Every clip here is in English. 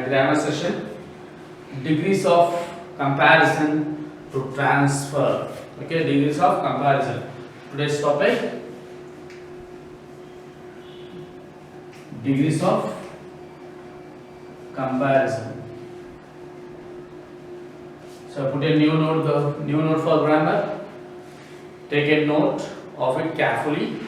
grammar session. Degrees of comparison to transfer. Okay, degrees of comparison. Today's topic: degrees of comparison. So put a new note for grammar. Take a note of it carefully.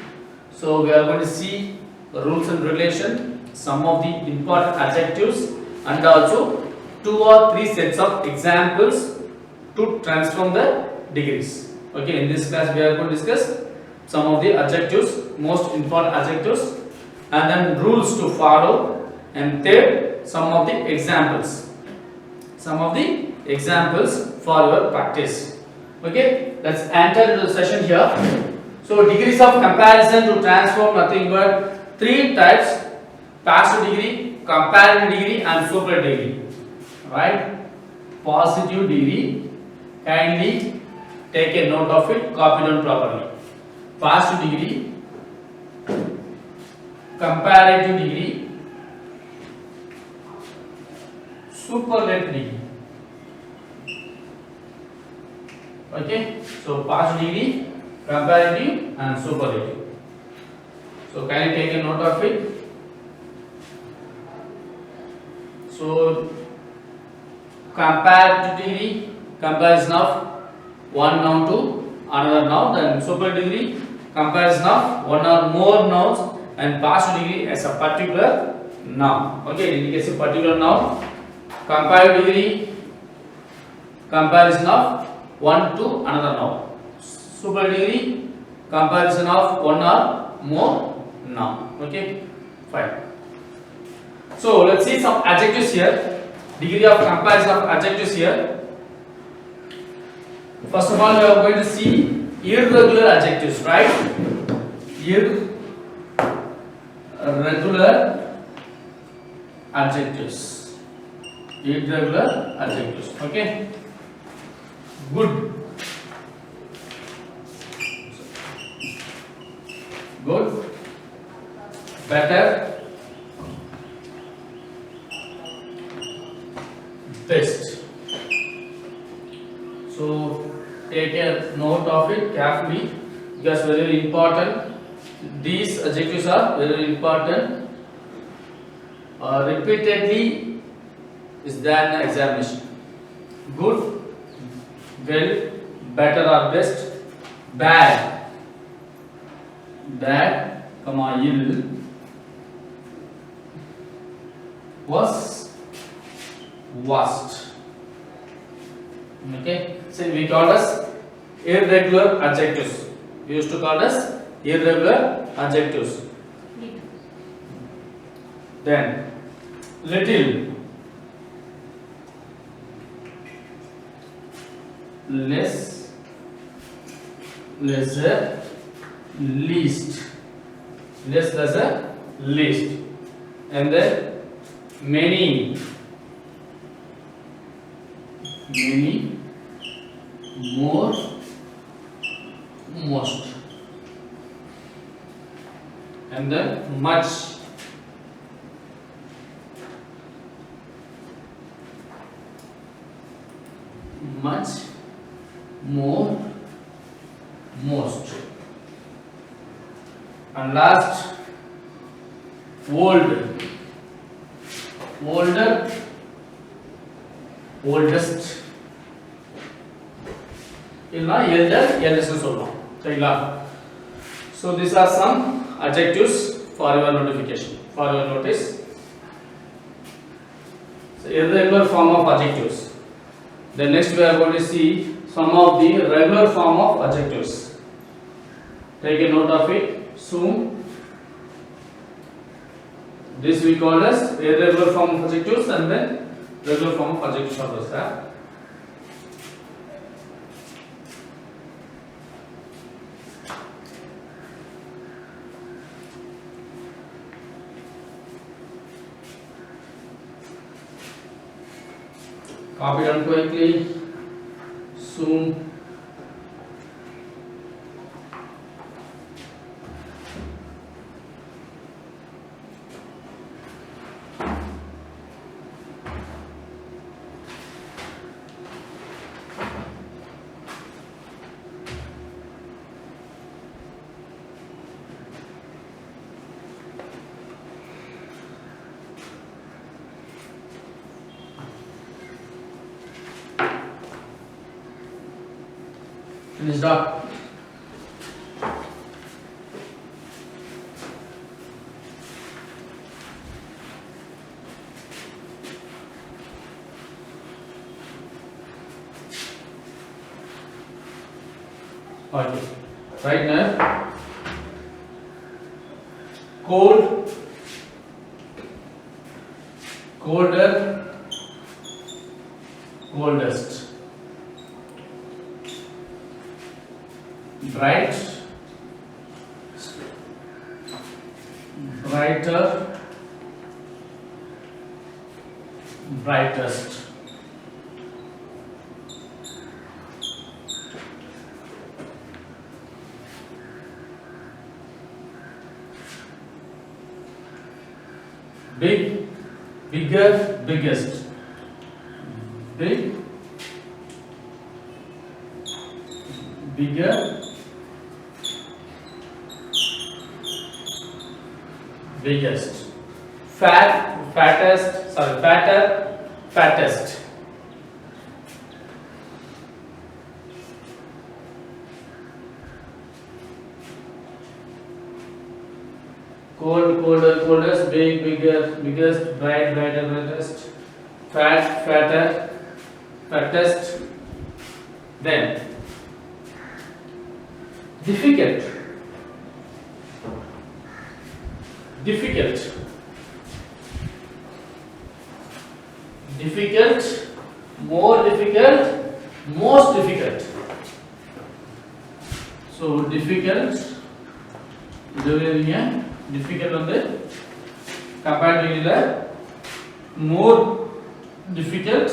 So we are going to see the rules and relation, some of the important adjectives, and also 2 or 3 sets of examples to transform the degrees. Okay, in this class we are going to discuss some of the adjectives, most important adjectives, and then rules to follow, and third, some of the examples. Some of the examples for your practice. Okay, let's enter into the session here. So degrees of comparison to transform, nothing but 3 types: passive degree, comparative degree, and superlative degree. Right? Positive degree, kindly take a note of it, copy down properly. Passive degree, comparative degree, superlative degree. Okay, so passive degree, comparative, and superlative. So can you take a note of it? So comparative degree, comparison of one noun to another noun. Then superlative degree, comparison of one or more nouns, and passive degree as a particular noun. Okay, it indicates a particular noun. Comparative degree, comparison of one to another noun. Superlative degree, comparison of one or more noun. Okay, fine. So let's see some adjectives here. Degree of comparison of adjectives here. First of all, we are going to see irregular adjectives, right? Irregular adjectives. Irregular adjectives. Okay. Good. Good. Better. Best. So take a note of it carefully, because very important. These adjectives are very important. Repeatedly is there an examination. Good, well, better or best. Bad, ill, worst. Okay, so we call as irregular adjectives. We used to call as irregular adjectives. Then little, less, lesser, least, less, lesser, least, and then many, more, most, and then much, more, most, and last old, older, oldest. Eldest solvom. So these are some adjectives for your notification, for your notice. So irregular form of adjectives. Then next we are going to see some of the regular form of adjectives. Take a note of it soon. This we call as irregular form of adjectives, and then regular form of adjectives are those. Copy down quickly. Soon. Finished up. Okay. Right now, cold, colder, coldest, bright, brighter, brightest. Big, bigger, biggest. Big, bigger, biggest. Fat, fattest, sorry, fatter, fattest. Cold, colder, coldest, big, bigger, biggest, bright, brighter, brightest, fat, fatter, fattest. Then difficult, difficult, difficult, more difficult, most difficult. So difficult, difficult வந்து comparatively more difficult,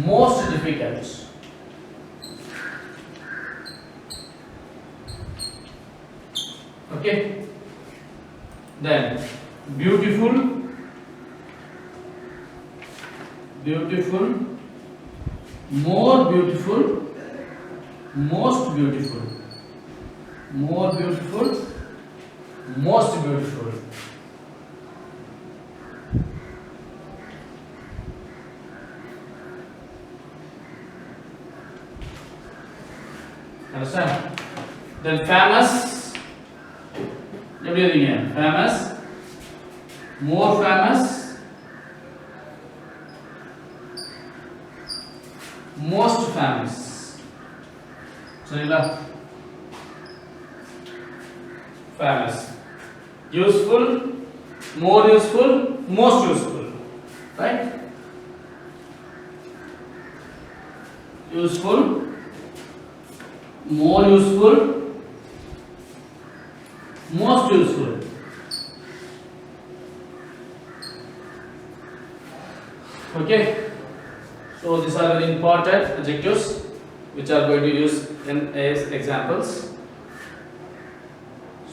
most difficult. Okay, then beautiful, beautiful, more beautiful, most beautiful, more beautiful, most beautiful. Understand? Then famous, famous, more famous, most famous. Famous, useful, more useful, most useful, right? Useful, more useful, most useful. Okay, so these are very important adjectives which are going to use as examples.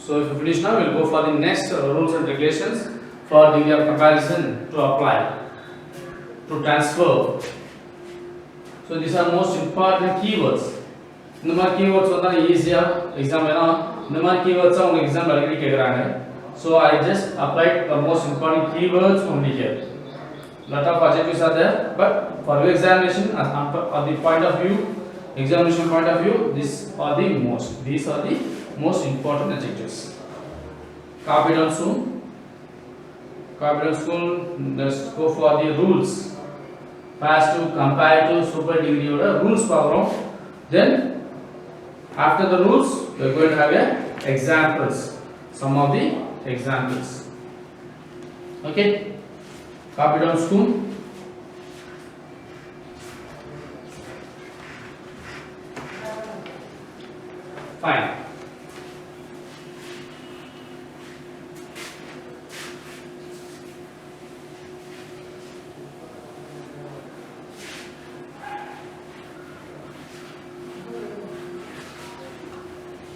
So if you finish now, we will go for the next rules and regulations for degree of comparison to apply, to transfer. So these are most important keywords. இந்த மாதிரி keywords வந்தா ஈஸியா exam வேணா இந்த மாதிரி keywords அவங்க exam அடிக்கடி கேக்குறாங்க. So I just applied the most important keywords only here. Lot of adjectives are there, but for your examination at the point of view, examination point of view, these are the most important adjectives. Copy down soon. Copy down soon. Let's go for the rules. Past to, comparative, super degree order rules program. Then after the rules, we are going to have examples. Some of the examples. Okay. Copy down soon. Fine.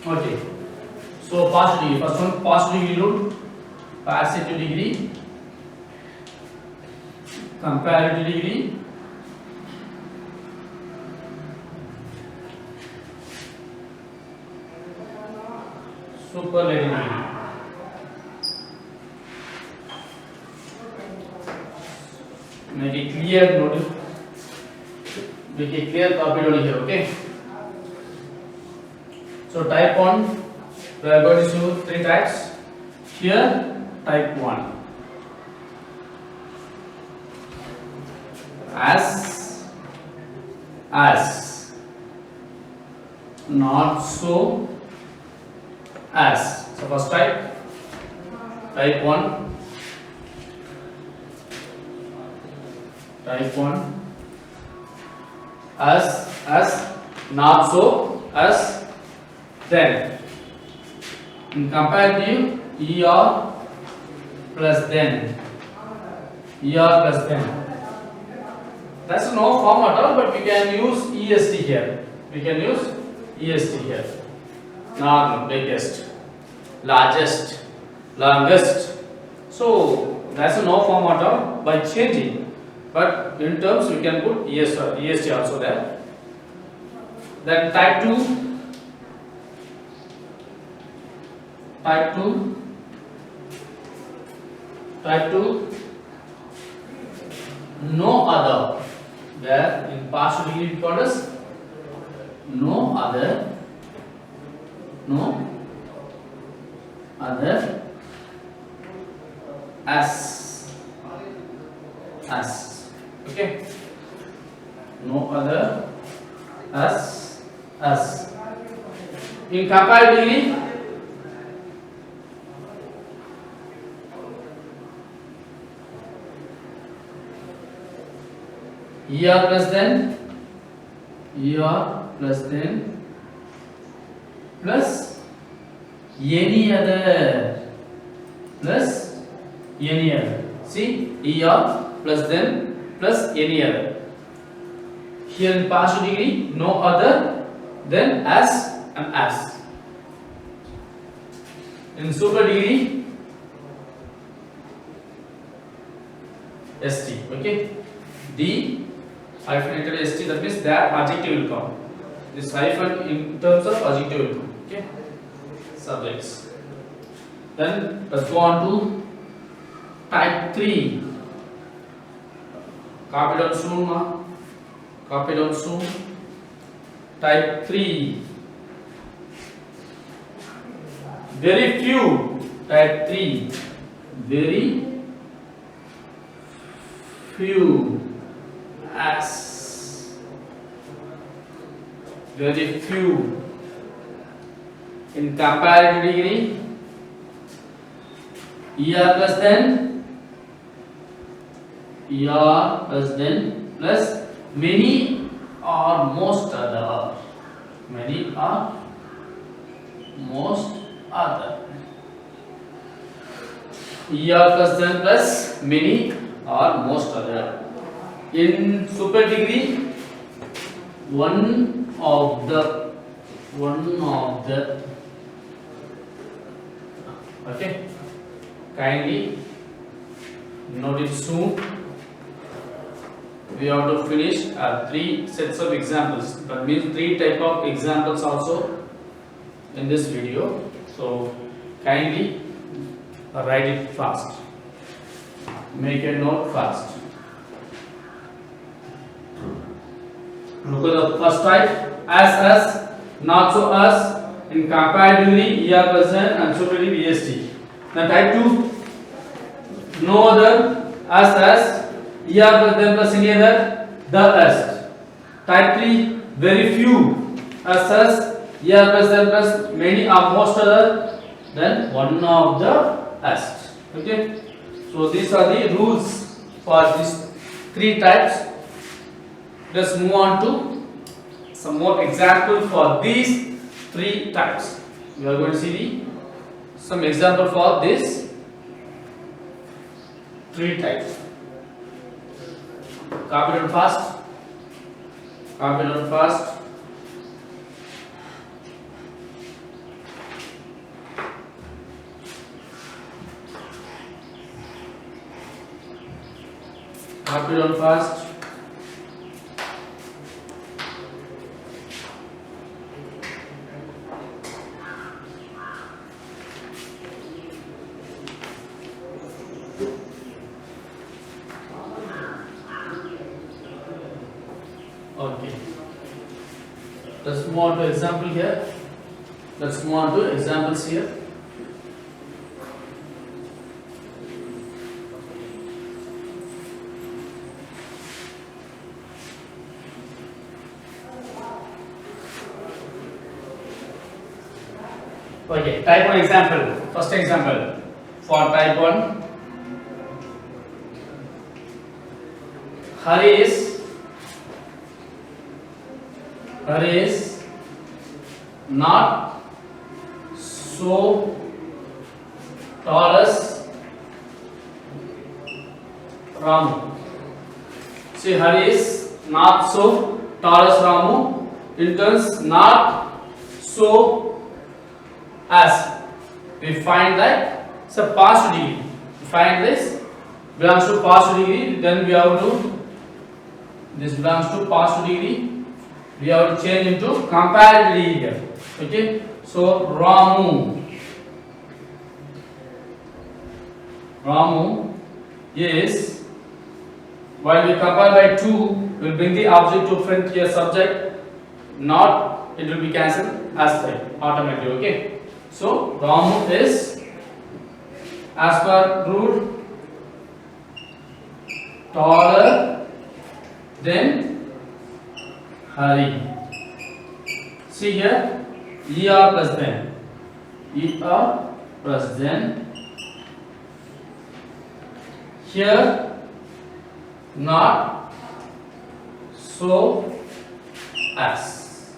Okay. So past degree. First one, past degree rule. Passive degree. Comparative degree. Superlative degree. Make it clear, notice make a clear copy only here. Okay. So type 1, we are going to show 3 types. Here, type 1. As, not so, as. So first type 1. Type 1. As, not so, as, then. In comparative, er plus then. That's no form at all, but we can use est here. Normal, biggest, largest, longest. So that's no form at all by changing. But in terms we can put est also there. Then type 2. Type 2, no other. Where in partial degree we call as no other, as. Okay. No other, as. In comparative degree, er plus then, plus any other, See, er plus then plus any other. Here in partial degree, no other, then as and as. In super degree, st. Okay. D hyphenated st, that means that adjective will come. This hyphen in terms of adjective will come. Okay. Subjects. Then let's go on to type 3. Copy down soon. Type 3. Very few. Type 3. Very few. As. Very few. In comparative degree, er plus then, plus many or most other. Many or most other. Er plus then plus many or most other. In super degree, one of the. Okay. Kindly note it soon. We have to finish 3 sets of examples. That means 3 type of examples also in this video. So kindly write it fast. Make a note fast. Look at the first type. As, not so as. In comparative degree, er plus then and superlative est. Then type 2, no other, as, er plus then plus any other, the as. Type 3, very few, as, er plus then plus many or most other, then one of the as. Okay. So these are the rules for these 3 types. Let's move on to some more examples for these 3 types. We are going to see some example for this 3 types. Copy down fast. Copy down fast. Copy down fast. Okay. Let's move on to example here. Let's move on to examples here. Okay, type 1 example. First example for type 1. Hari is not so tall as Ramu. See, Hari is not so tall as Ramu. In turns, not so as. We find that it's a past degree. We find this belongs to past degree. Then we have to, this belongs to past degree. We have to change into comparative degree here. Okay. So Ramu is, while we compare by 2, we will bring the object to front here subject. Not, it will be cancelled as type automatically. Okay. So Ramu is, as per rule, taller than Hari. See here, ER plus then. ER plus then. Here, not so as.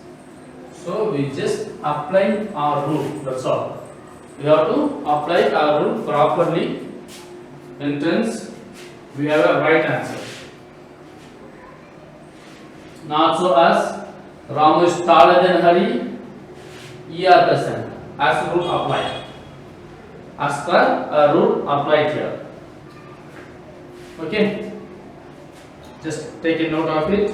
So we just apply our rule. That's all. We have to apply our rule properly. In turns, we have a right answer. Not so as. Ramu is taller than Hari. ER plus N. As rule applied. As per rule applied here. Okay. Just take a note of it.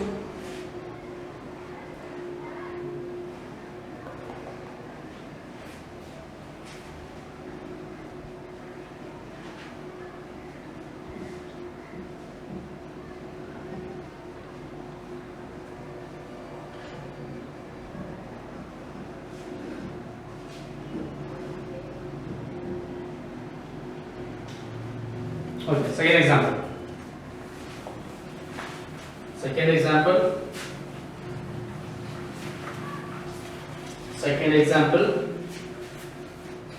Okay, second example.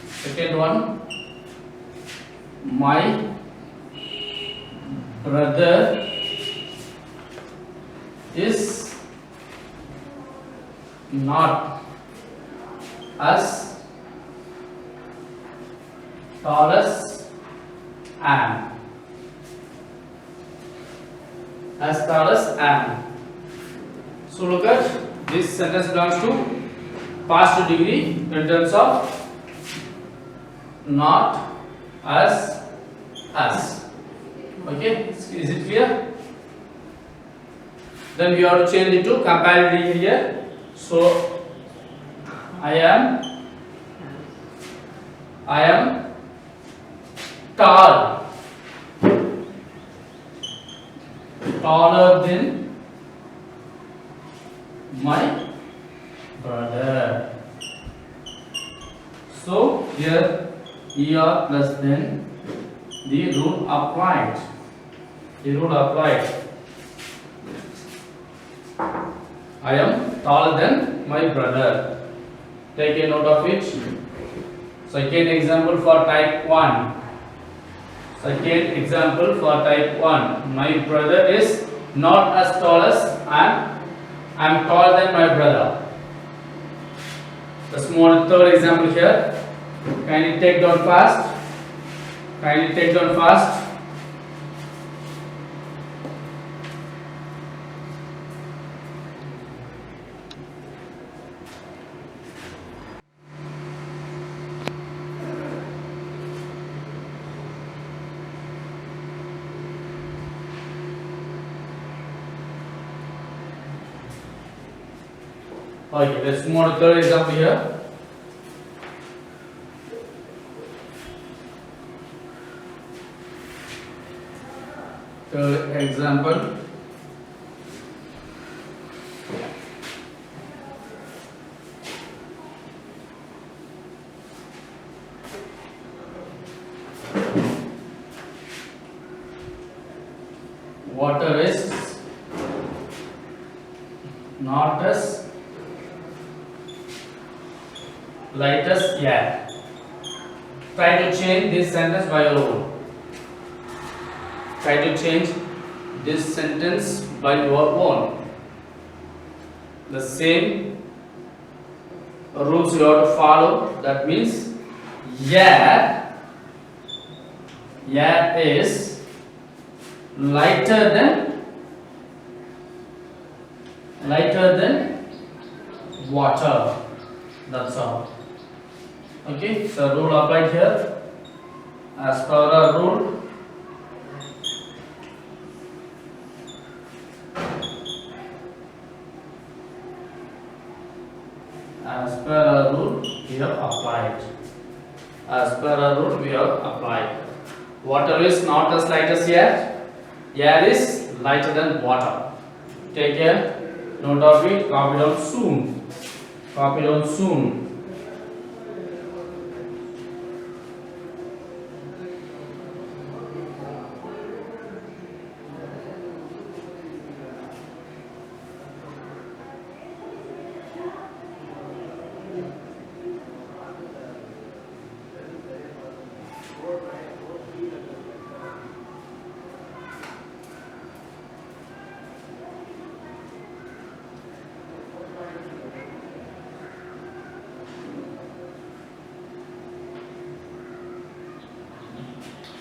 Second one. My brother is not as tall as Anne. As tall as Anne. So look at this sentence belongs to past degree in terms of not as. Okay, is it clear? Then we have to change it to comparative degree here. So I am taller than my brother. So here ER plus then the rule applied. I am taller than my brother. Take a note of it. Second example for type 1. My brother is not as tall as I am taller than my brother. Let's move on to third example here. Kindly take down fast. Okay, let's move on to third example here. Third example. water is not as light as air. Try to change this sentence by your own. Try to change this sentence by your own. The same rules you have to follow. That means air is lighter than water. That's all. Okay, so rule applied here. As per our rule, we have applied. As per our rule, we have applied. Water is not as light as air. Air is lighter than water. Take care. Note of it. Copy down soon. Copy down soon.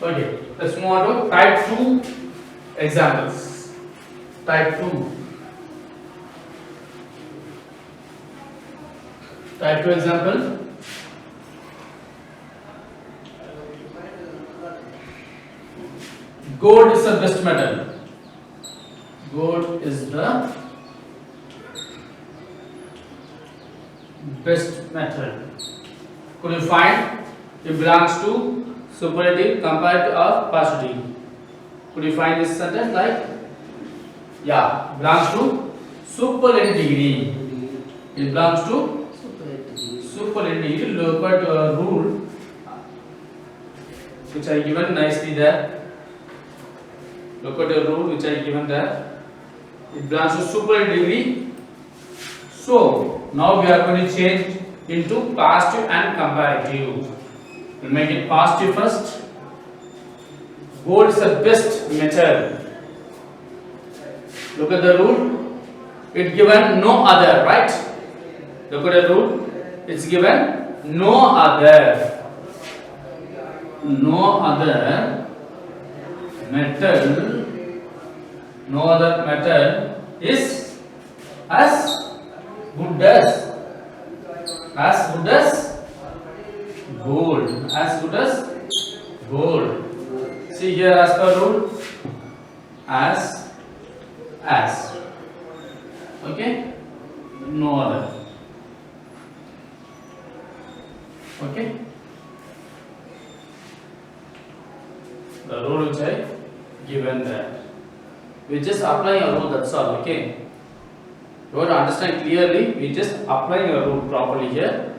Okay, let's move on to type 2 examples. Type 2. Type 2 example. Gold is the best metal. Gold is the best metal. Could you find it belongs to superlative, comparative or positive? Could you find this sentence like? Yeah, belongs to superlative degree. It belongs to superlative degree. Look at rule which I given nicely there. Look at the rule which I given there. It belongs to superlative degree. So now we are going to change into positive and comparative. We'll make it positive first. Gold is the best metal. Look at the rule. It's given no other, right? Look at the rule. It's given no other. No other metal. No other metal is as good as gold. As good as gold. See here, as per rule, as. Okay, no other. Okay, the rule which I given there. We just applying a rule. That's all. Okay. You want to understand clearly. We just applying a rule properly here.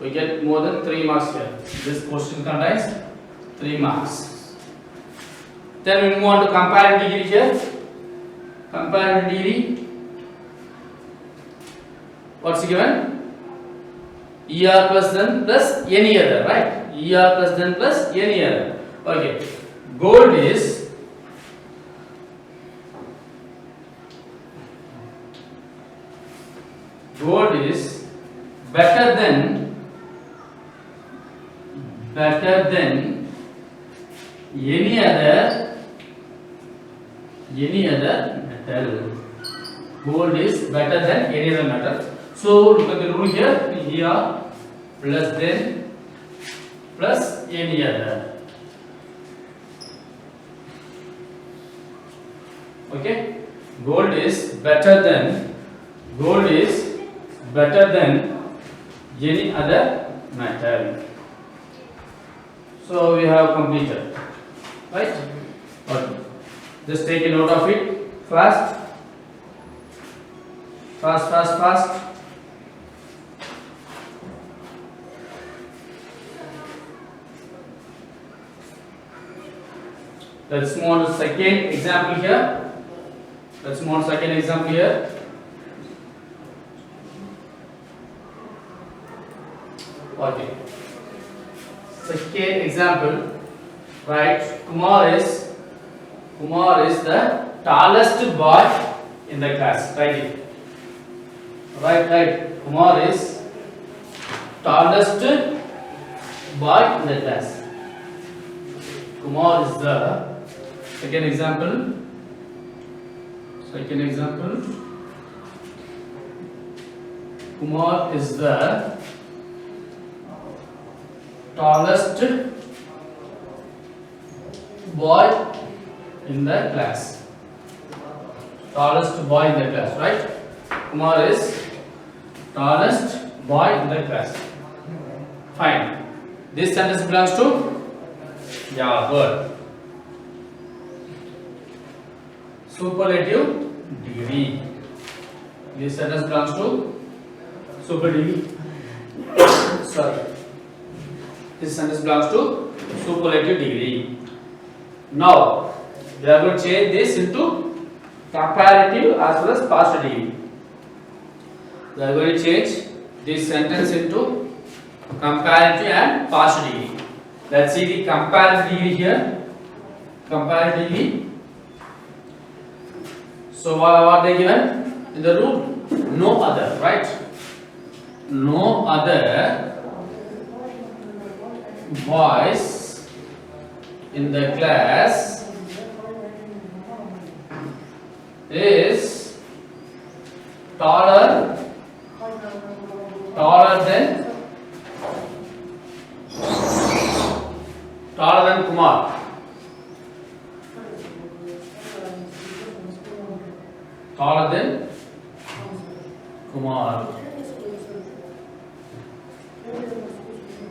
We get more than 3 marks here. This question contains 3 marks. Then we move on to comparative degree here. Comparative degree. What's given? ER plus then plus any other, right? ER plus then plus any other. Okay. Gold is better than any other metal. Gold is better than any other metal. So look at the rule here. Here plus then plus any other. Okay. Gold is better than any other metal. So we have completed, right? Okay. Just take a note of it. Fast. Let's move on to second example here. Let's move on to second example here. Okay. Second example, right? Kumar is the tallest boy in the class. Write it. Right. Kumar is tallest boy in the class. Kumar is the second example. Kumar is the tallest boy in the class. Tallest boy in the class, right? Kumar is tallest boy in the class. Fine. This sentence belongs to, yeah, good. Superlative degree. This sentence belongs to superlative. Sorry. This sentence belongs to superlative degree. Now, we are going to change this into comparative as well as past degree. We are going to change this sentence into comparative and past degree. Let's see the comparative degree here. Comparative degree. So what they given in the rule? No other, right? No other boys in the class is taller than Kumar. Taller than Kumar.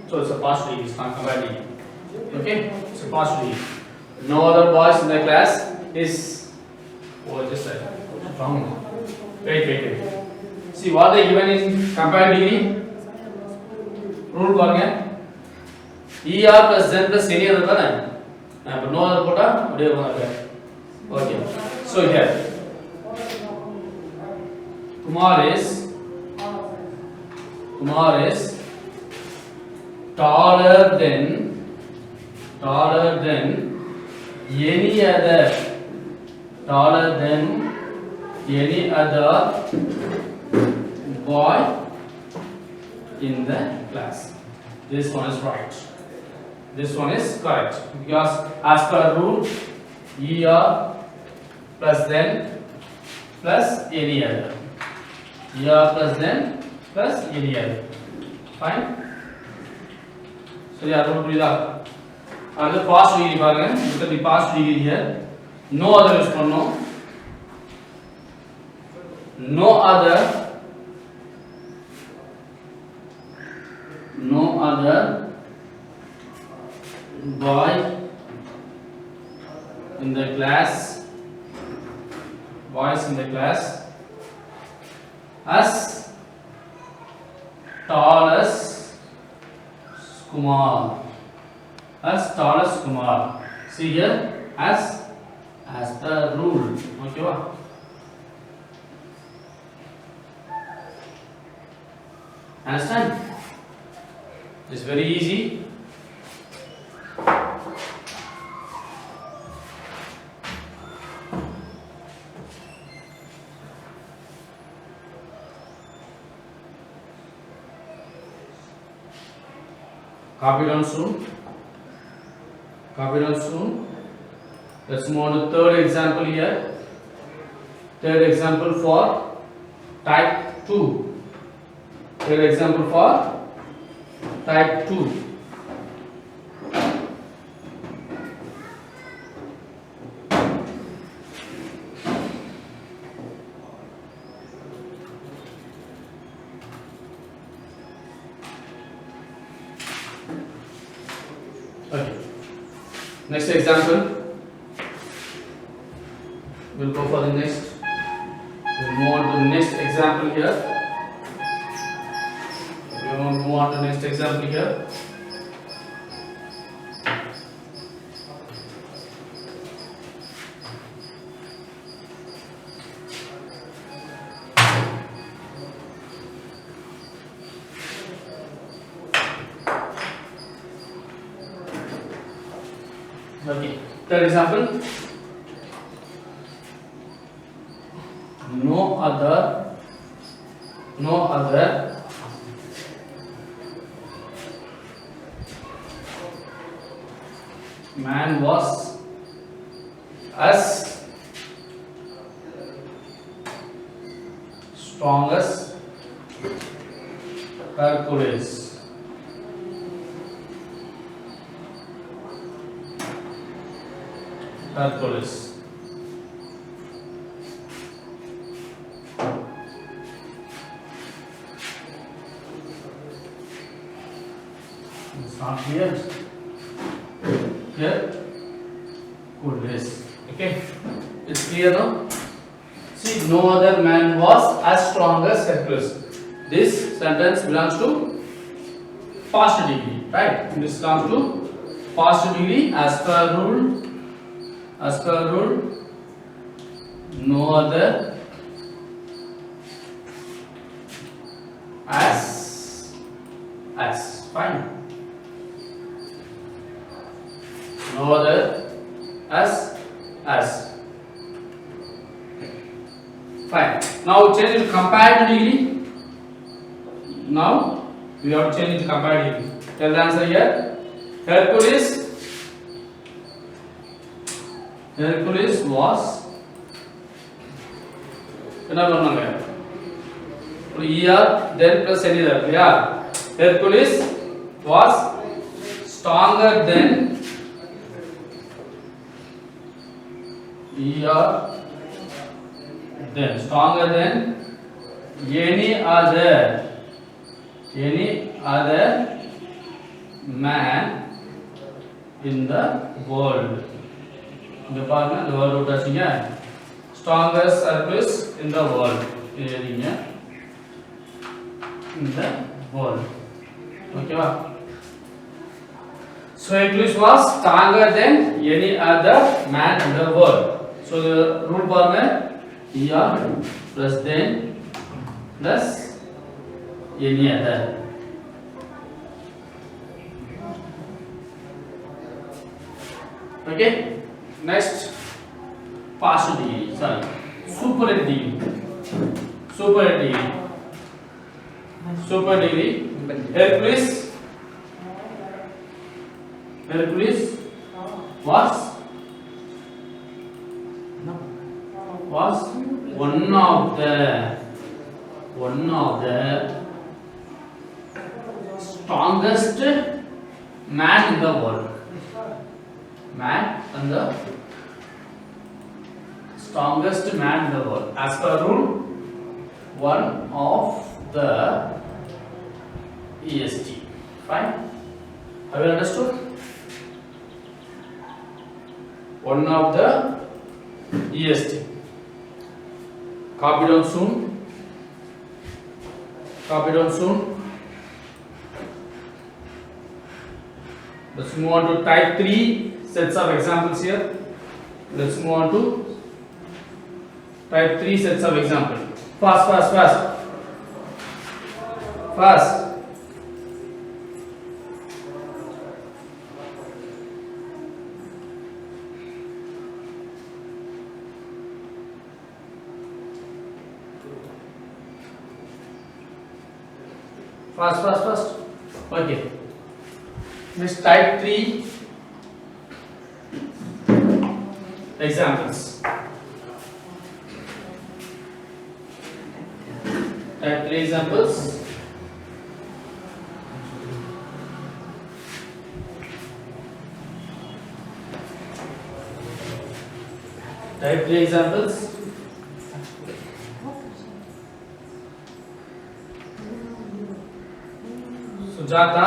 So it's a past degree, it's not comparative. Okay, it's a past degree. No other boys in the class is. Oh, just a second. Wrong. Wait. See what they given in comparative degree. Rule பாருங்க. ER plus Z plus any other தானே. அப்ப no other போட்டா அப்படியே வராங்க. Okay. So here Kumar is taller than any other boy in the class. This one is right. This one is correct because as per rule, ER plus then plus any other. ER plus then plus any other. Fine. So yeah, rule புரியுதா? Another past degree பாருங்க. Look at the past degree here. No other use பண்ணனும். No other boy in the class, boys in the class as tall as Kumar. See here, as the rule. Okay, wow. Understand? It's very easy. Copy down soon. Let's move on to third example here. Third example for type 2. Type 2. Okay. Next example. We'll go for the next. We'll move on to the next example here. Move on to the next example here. Okay. Third example. No other man was as strong as Hercules. Hercules. It's not here. Here. Hercules. Okay. It's clear now. See, no other man was as strong as Hercules. This sentence belongs to past degree, right? This comes to past degree as per rule. No other as fine. No other as fine. Now change it to comparative degree. Now we have to change it to comparative degree. Tell the answer here. Hercules was என்ன பண்ணாங்க er then plus any other. Yeah, Hercules was stronger than stronger than any other man in the world. இங்க பாருங்க இந்த word விட்டாச்சுங்க. strongest Hercules in the world எழுதிங்க in the world. ஓகேவா? So Hercules was stronger than any other man in the world. So the rule பாருங்க er plus then plus any other. Okay, next partial degree, sorry, superlative degree. Hercules was one of the strongest man in the world. Strongest man in the world. As per rule, one of the EST. Fine. Have you understood? One of the EST. Copy down soon. Let's move on to type 3 sets of examples here. Let's move on to type 3 sets of example. Fast. Fast. Okay. Next, type 3 examples. Type 3 examples. Type 3 examples. Sujata.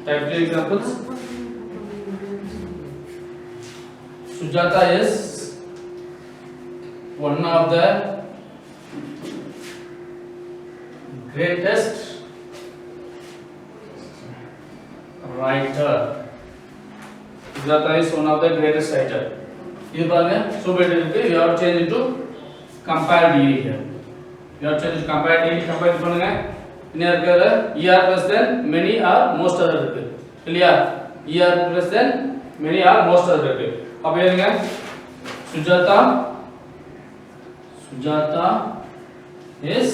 Type 3 examples. Sujata is one of the greatest writer. Sujata is one of the greatest writer. This one superlative. You have to change it to comparative degree here. You have to change it to comparative degree. Compare பண்ணுங்க. என்ன இருக்குது er plus then many or most other இருக்கு இல்லையா ER less than many or most are இருக்கு. அப்ப எழுதுங்க Sujata is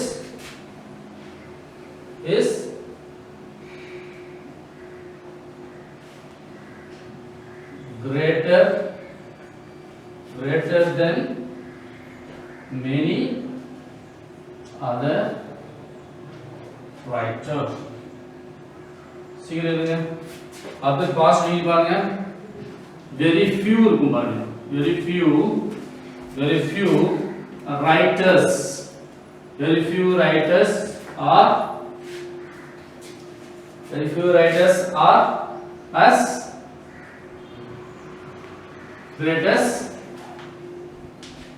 greater than many other writer. சீக்கிரம் எழுதுங்க. அப்ப பாஸ்ட் நீங்க பாருங்க very few இருக்கும் பாருங்க very few writers are as great as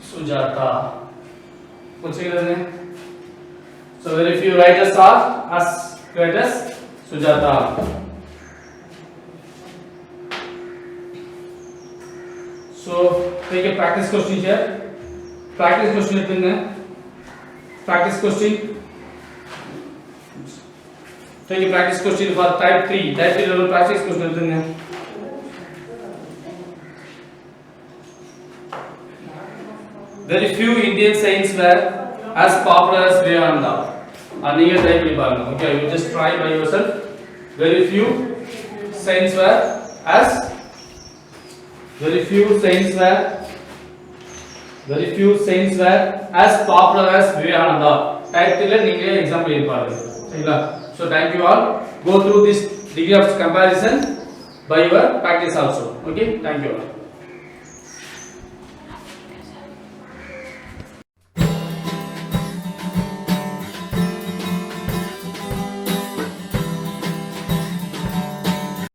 Sujata. कुछ नहीं. So very few writers are as great as Sujata. So take a practice question here. Practice question लेते practice question. Take a practice question for type 3. Type 3 level practice question लेते Very few Indian saints were as popular as Vivekananda. Aniga type लिपाना. Okay, you just try by yourself. Very few saints were as popular as Vivekananda. Type 3 ல நீங்களே example எழுதிப்பாருங்க. சரிங்களா? So thank you all. Go through this degree of comparison by your practice also. Okay? Thank you all.